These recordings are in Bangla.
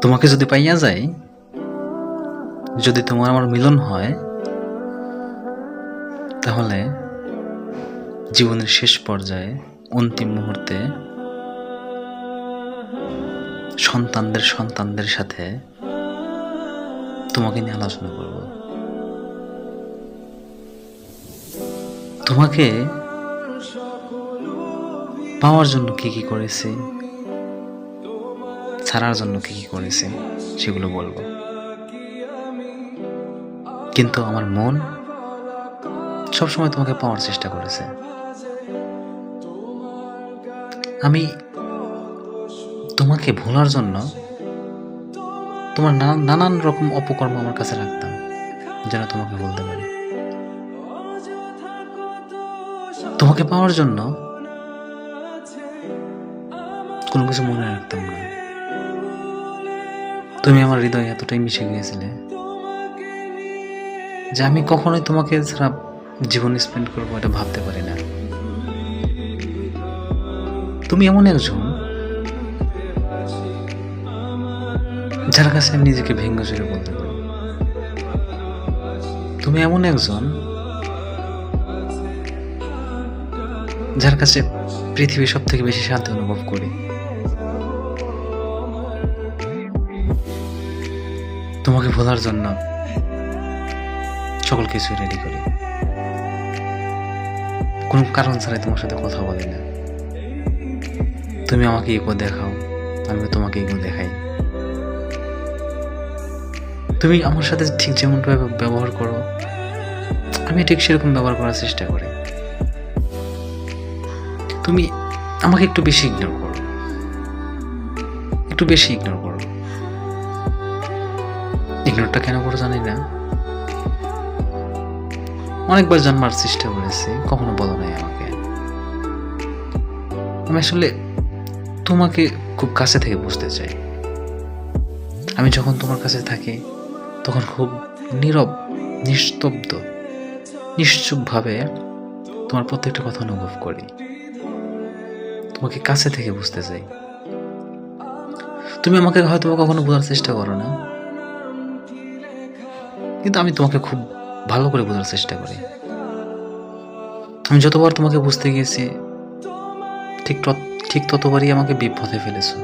তোমাকে যদি পাইয়া যাই, যদি তোমার আমার মিলন হয়, তাহলে জীবনের শেষ পর্যায়ে অন্তিম মুহূর্তে সন্তানদের সাথে তোমাকে নিয়ে আলোচনা করব। তোমাকে পাওয়ার জন্য কি কি করেছি, ছাড়ার জন্য কি কি করেছি সেগুলো বলবো। কিন্তু আমার মন সবসময় তোমাকে পাওয়ার চেষ্টা করেছে। আমি তোমাকে ভোলার জন্য তোমার নানান রকম অপকর্ম আমার কাছে রাখতাম, যেন তোমাকে বলতে পারি। তোমাকে পাওয়ার জন্য কোনো কিছু মনে রাখতাম না। তুমি আমার হৃদয়ে এতটাই মিশে গিয়েছিলে যে আমি কখনোই তোমাকে ছাড়া জীবন স্পেন্ড করবো এটা ভাবতে পারি না। তুমি এমন একজন যার কাছে আমি নিজেকে ভেঙ্গে চুরে বলতে পারি। তুমি এমন একজন যার কাছে পৃথিবীর সব থেকে বেশি শান্তি অনুভব করি। তোমাকে ভোলার জন্য সকল কিছু রেডি করি, কোনো কারণ ছাড়াই তোমার সাথে কথা বলি না। তুমি আমাকে ইগো দেখাও, আমি তোমাকে ইগো দেখাই। তুমি আমার সাথে ঠিক যেমনভাবে ব্যবহার করো, আমি ঠিক সেরকম ব্যবহার করার চেষ্টা করি। তুমি আমাকে একটু বেশি ইগনোর করো, একটু বেশি ইগনোর করো। ইগনোরটা কেন করো জানি না। অনেকবার জানবার চেষ্টা করেছি, কখনো বলো নাই আমাকে। আমি আসলে তোমাকে খুব কাছে থেকে বুঝতে চাই। আমি যখন তোমার কাছে থাকি তখন খুব নীরব, নিস্তব্ধ, নিশ্চুপভাবে তোমার প্রত্যেকটা কথা অনুভব করি। তোমাকে কাছে থেকে বুঝতে চাই। তুমি আমাকে হয়তো কখনো বোঝার চেষ্টা করো না, কিন্তু আমি তোমাকে খুব ভালো করে বোঝার চেষ্টা করি। আমি যতবার তোমাকে বুঝতে গিয়েছি ঠিক ততবারই আমাকে বিপদে ফেলেছো,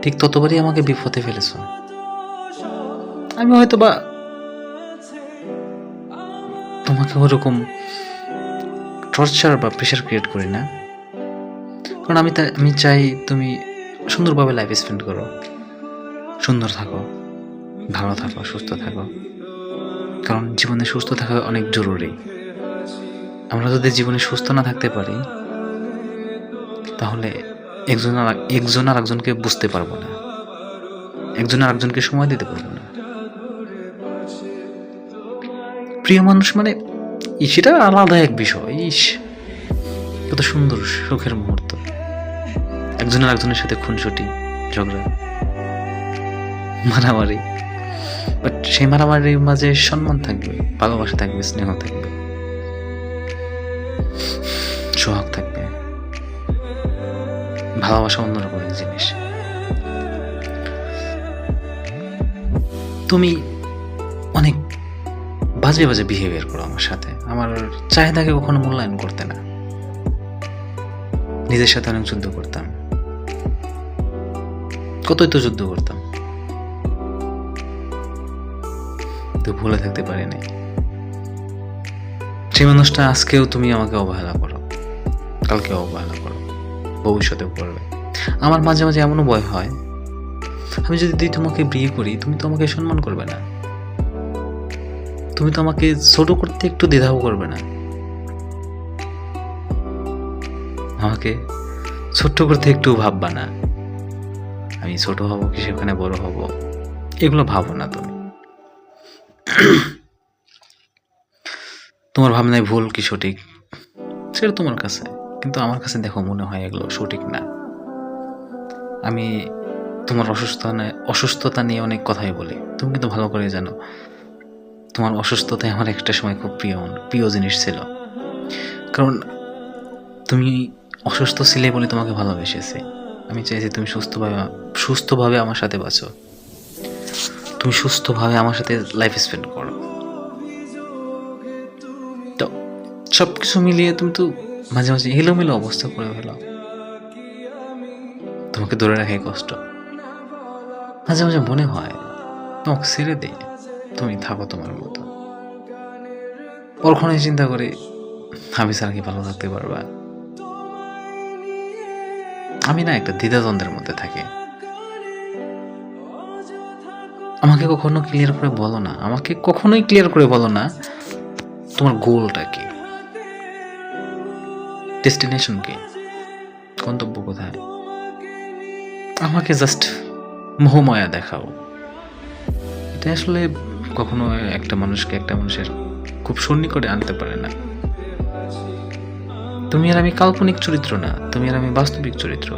ঠিক ততবারই আমাকে বিপদে ফেলেছো। আমি হয়তো বা তোমাকে ওরকম টর্চার বা প্রেশার ক্রিয়েট করি না, কারণ আমি চাই তুমি সুন্দরভাবে লাইফ স্পেন্ড করো, সুন্দর থাকো, ভালো থাকো, সুস্থ থাকো। কারণ জীবনে সুস্থ থাকা অনেক জরুরি। আমরা যদি জীবনে সুস্থ না থাকতে পারি, তাহলে একজন আর একজনকে বুঝতে পারবো না, একজন আর একজনকে সময় দিতে পারবো না। প্রিয় মানুষ মানে সেটা আলাদা এক বিষয়। কত সুন্দর সুখের মুহূর্ত, একজন আর একজনের সাথে খুনসুটি, ঝগড়া, মারামারি, বাট সেই মারামারির মাঝে সম্মান থাকবে, ভালোবাসা থাকবে, স্নেহ থাকবে, সোহাগ থাকবে। ভালোবাসা অন্যরকম এক জিনিস। তুমি অনেক বাজে বাজে বিহেভিয়ার করো আমার সাথে। আমার চাহিদাকে কখনো মূল্যায়ন করতে না। নিজের সাথে অনেক যুদ্ধ করতাম, কতই তো যুদ্ধ করতাম, তো ভুলে থাকতে পারিনি। সেই মানুষটা আজকেও তুমি আমাকে অবহেলা করো, কালকে অবহেলা করো, ভবিষ্যতেও করবে। আমার মাঝে মাঝে এমনও ভয় হয়, আমি যদি তোমাকে বিয়ে করি, তুমি তো আমাকে সম্মান করবে না, তুমি তো আমাকে ছোট করতে একটু দ্বিধাও করবে না, আমাকে ছোট্ট করতে একটু ভাববা না। আমি ছোট হব কি সেখানে বড় হব, এগুলো ভাবো না তুমি। তোমার ভাবনায় ভুল কি সঠিক সেটা তোমার কাছে, কিন্তু আমার কাছে দেখো মনে হয় এগুলো সঠিক না। আমি তোমার অসুস্থতা নিয়ে অনেক কথাই বলি, তুমি কিন্তু ভালো করে জানো তোমার অসুস্থতায় আমার একটা সময় খুব প্রিয় জিনিস ছিল। কারণ তুমি অসুস্থ ছিলে বলে তোমাকে ভালোবেসেছি। আমি চাইছি তুমি সুস্থভাবে আমার সাথে বাঁচো, তুমি সুস্থভাবে আমার সাথে লাইফ স্পেন্ড করো। তো সব কিছু মিলিয়ে তুমি তো মাঝে মাঝে এলোমেলো অবস্থা করে ফেলো, তোমাকে ধরে রাখাই কষ্ট। মাঝে মাঝে মনে হয় তোমাকে ছেড়ে দে, তুমি থাকো তোমার মতো। পরক্ষণে চিন্তা করে আমি ছাড়া কি ভালো থাকতে পারবা? আমি না একটা দ্বিধাদ্বন্দ্বের মধ্যে থাকি। আমাকে কখনো ক্লিয়ার করে বলো না, আমাকে কখনোই ক্লিয়ার করে বলো না তোমার গোলটা কি, ডেস্টিনেশন কি, গন্তব্য কোথায়। আমাকে জাস্ট মোহমায়া দেখাও। এটা আসলে কখনো একটা মানুষের খুব সন্নিকটে আনতে পারে না। তুমি আর আমি কাল্পনিক চরিত্র না, তুমি আর আমি বাস্তবিক চরিত্র।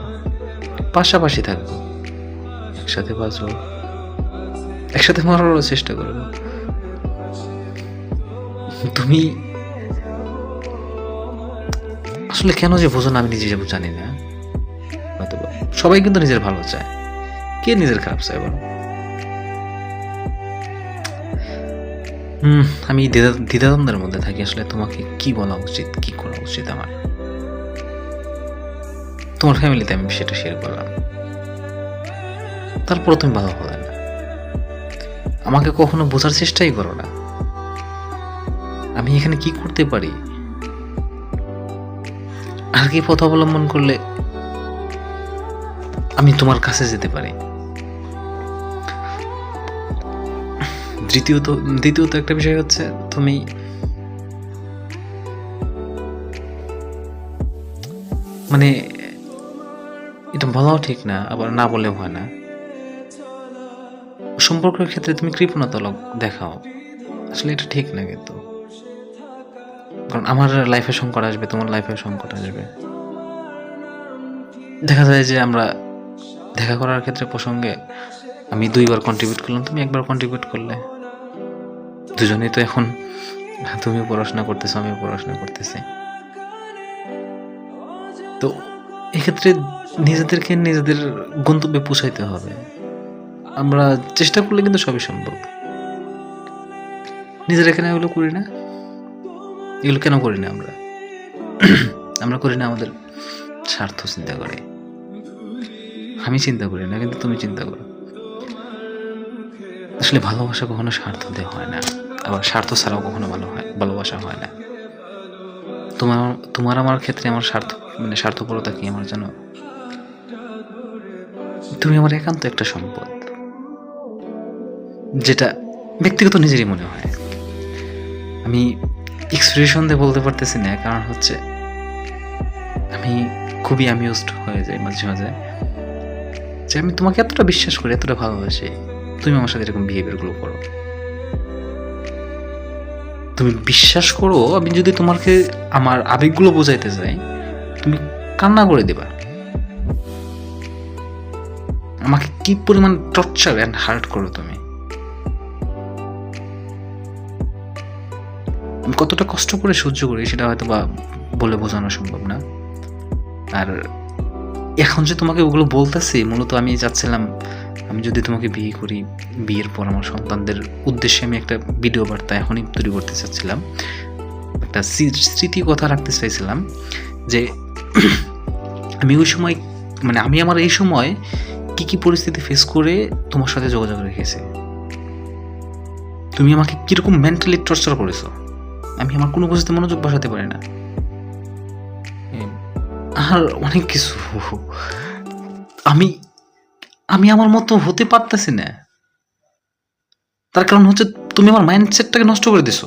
পাশাপাশি থাকবো, একসাথে বাঁচবো, একসাথে মরারও চেষ্টা করবো। তুমি আসলে কেন যে বোঝো না আমি নিজে জানি না। সবাই কিন্তু নিজের ভালো চায়, কে নিজের খারাপ চায় বলো? আমি দ্বিধাদ্বন্দ্বের মধ্যে থাকি আসলে তোমাকে কি বলা উচিত, কি করা উচিত আমার। তোমার ফ্যামিলিতে আমি সেটা শেয়ার করলাম, তারপর তুমি ভালো হলে না, আমাকে কখনো বোঝার চেষ্টাই করো না আমি এখানে কি করতে পারি, আর কি পথ অবলম্বন করলে আমি তোমার কাছে যেতে পারি। দ্বিতীয়ত একটা বিষয় হচ্ছে তুমি মানে এটা বলাও ঠিক না, আবার না বলেও হয় না। সম্পর্কের ক্ষেত্রে তুমি কৃপণতা দেখাও, আসলে এটা ঠিক না কিন্তু। কারণ আমার লাইফে সংকট আসবে, তোমার লাইফে সংকট আসবে। দেখা যায় যে আমরা দেখা করার ক্ষেত্রে প্রসঙ্গে আমি 2বার কন্ট্রিবিউট করলাম, তুমি 1বার কন্ট্রিবিউট করলে। দুজনেই তো এখন তুমিও পড়াশোনা করতেছো, আমিও পড়াশোনা করতেছি। তো এক্ষেত্রে নিজেদেরকে নিজেদের গন্তব্যে পৌঁছাইতে হবে। আমরা চেষ্টা করলে কিন্তু সবই সম্ভব। নিজেরা কেন এগুলো করি না? এগুলো কেন করি না আমরা? আমরা করি না আমাদের স্বার্থ চিন্তা করে। আমি চিন্তা করি না, কিন্তু তুমি চিন্তা করো। আসলে ভালোবাসা কখনো স্বার্থ দিয়ে হয় না, আবার স্বার্থ ছাড়াও কখনো ভালোবাসা হয় না। তোমার আমার ক্ষেত্রে আমার স্বার্থপরতা কি আমার জানো? তুমি আমার একান্ত একটা সম্পদ, যেটা ব্যক্তিগত নিজেরই মনে হয়। আমি এক্সপ্রেশন দিয়ে বলতে পারতেছি না, কারণ হচ্ছে আমি খুবই অ্যামিউজড হয়ে যাই মাঝে মাঝে যে আমি তোমাকে এতটা বিশ্বাস করি, এতটা ভালোবাসি, তুমি আমার সাথে এরকম বিহেভিয়ারগুলো করো। তুমি বিশ্বাস করো আমি যদি তোমাকে আমার আবেগগুলো বোঝাইতে চাই, তুমি কান্না করে দিবা। আমাকে কি পরিমাণ টর্চার অ্যান্ড হার্ট করো তুমি, আমি কতটা কষ্ট করে সহ্য করি সেটা হয়তো বা বলে বোঝানো সম্ভব না। আর এখন যে তোমাকে ওগুলো বলতেছি, মূলত আমি চাচ্ছিলাম আমি যদি তোমাকে বিয়ে করি, বিয়ের পর আমার সন্তানদের উদ্দেশ্যে আমি একটা ভিডিও বার্তা এখনই তৈরি করতে চাচ্ছিলাম, একটা স্মৃতি কথা রাখতে চাইছিলাম যে আমি ওই সময় আমি আমার এই সময় কি কি পরিস্থিতি ফেস করে তোমার সাথে যোগাযোগ রেখেছি, তুমি আমাকে কিরকম মেন্টালি টর্চার করেছো, আমি আমার কোনো কিছুতে মনোযোগ বসাতে পারি না, আর অনেক কিছু। আমি আমার মতো হতে পারতেছি না, তার কারণ হচ্ছে তুমি আমার মাইন্ডসেটটাকে নষ্ট করে দিছো।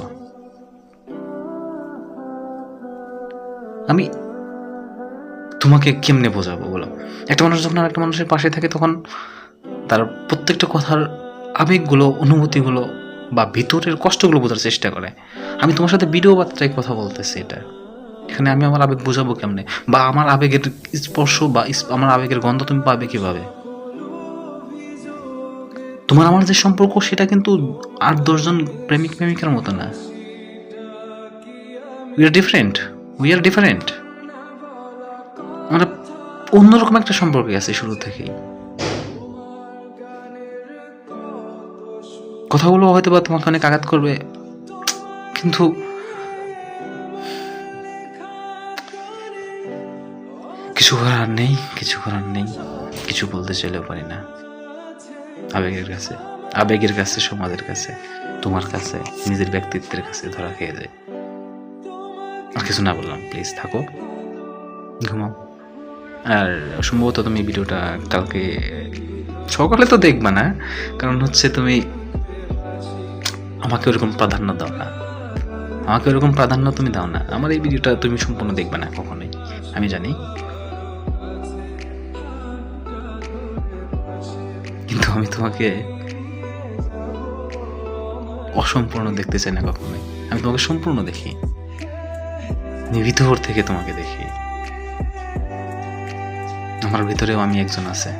আমি তোমাকে কেমনে বোঝাবো বলো? একটা মানুষ যখন একটা মানুষের পাশে থাকে তখন তার প্রত্যেকটা কথার আবেগগুলো, অনুভূতিগুলো বা ভিতরের কষ্টগুলো বোঝার চেষ্টা করে। আমি তোমার সাথে ভিডিও বার্তায় কথা বলতেছি, এখানে আমি আমার আবেগ বোঝাবো কেমনে, বা আমার আবেগের স্পর্শ বা আমার আবেগের গন্ধ তুমি পাবে কিভাবে? তোমার আমার যে সম্পর্ক সেটা কিন্তু 8-10 জন প্রেমিক প্রেমিকার মতো না। We are different. আমরা অন্যরকম একটা সম্পর্কে আছি শুরু থেকেই। কথাগুলো হয়তো বা তোমাকে অনেক আঘাত করবে, কিন্তু কিছু করার নেই, কিছু করার নেই। কিছু বলতে চাইলেও পারি না। আবেগের কাছে, সমাজের কাছে, তোমার কাছে, নিজের ব্যক্তিত্বের কাছে ধরা খেয়ে যায়। আর কিছু না বললাম, প্লিজ থাকো, ঘুমাও। আর সম্ভবত তুমি ভিডিওটা কালকে সকালে তো দেখবা না, কারণ হচ্ছে তুমি আমাকে ওরকম প্রাধান্য দাও না, আমাকে ওরকম প্রাধান্য তুমি দাও না। আমার এই ভিডিওটা তুমি সম্পূর্ণ দেখবে না কখনোই, আমি জানি। কিন্তু আমি তোমাকে অসম্পূর্ণ দেখতে চাই না কখনোই। আমি তোমাকে সম্পূর্ণ দেখি, ভিতর থেকে তোমাকে দেখি। আমার ভিতরেও আমি একজন আছে।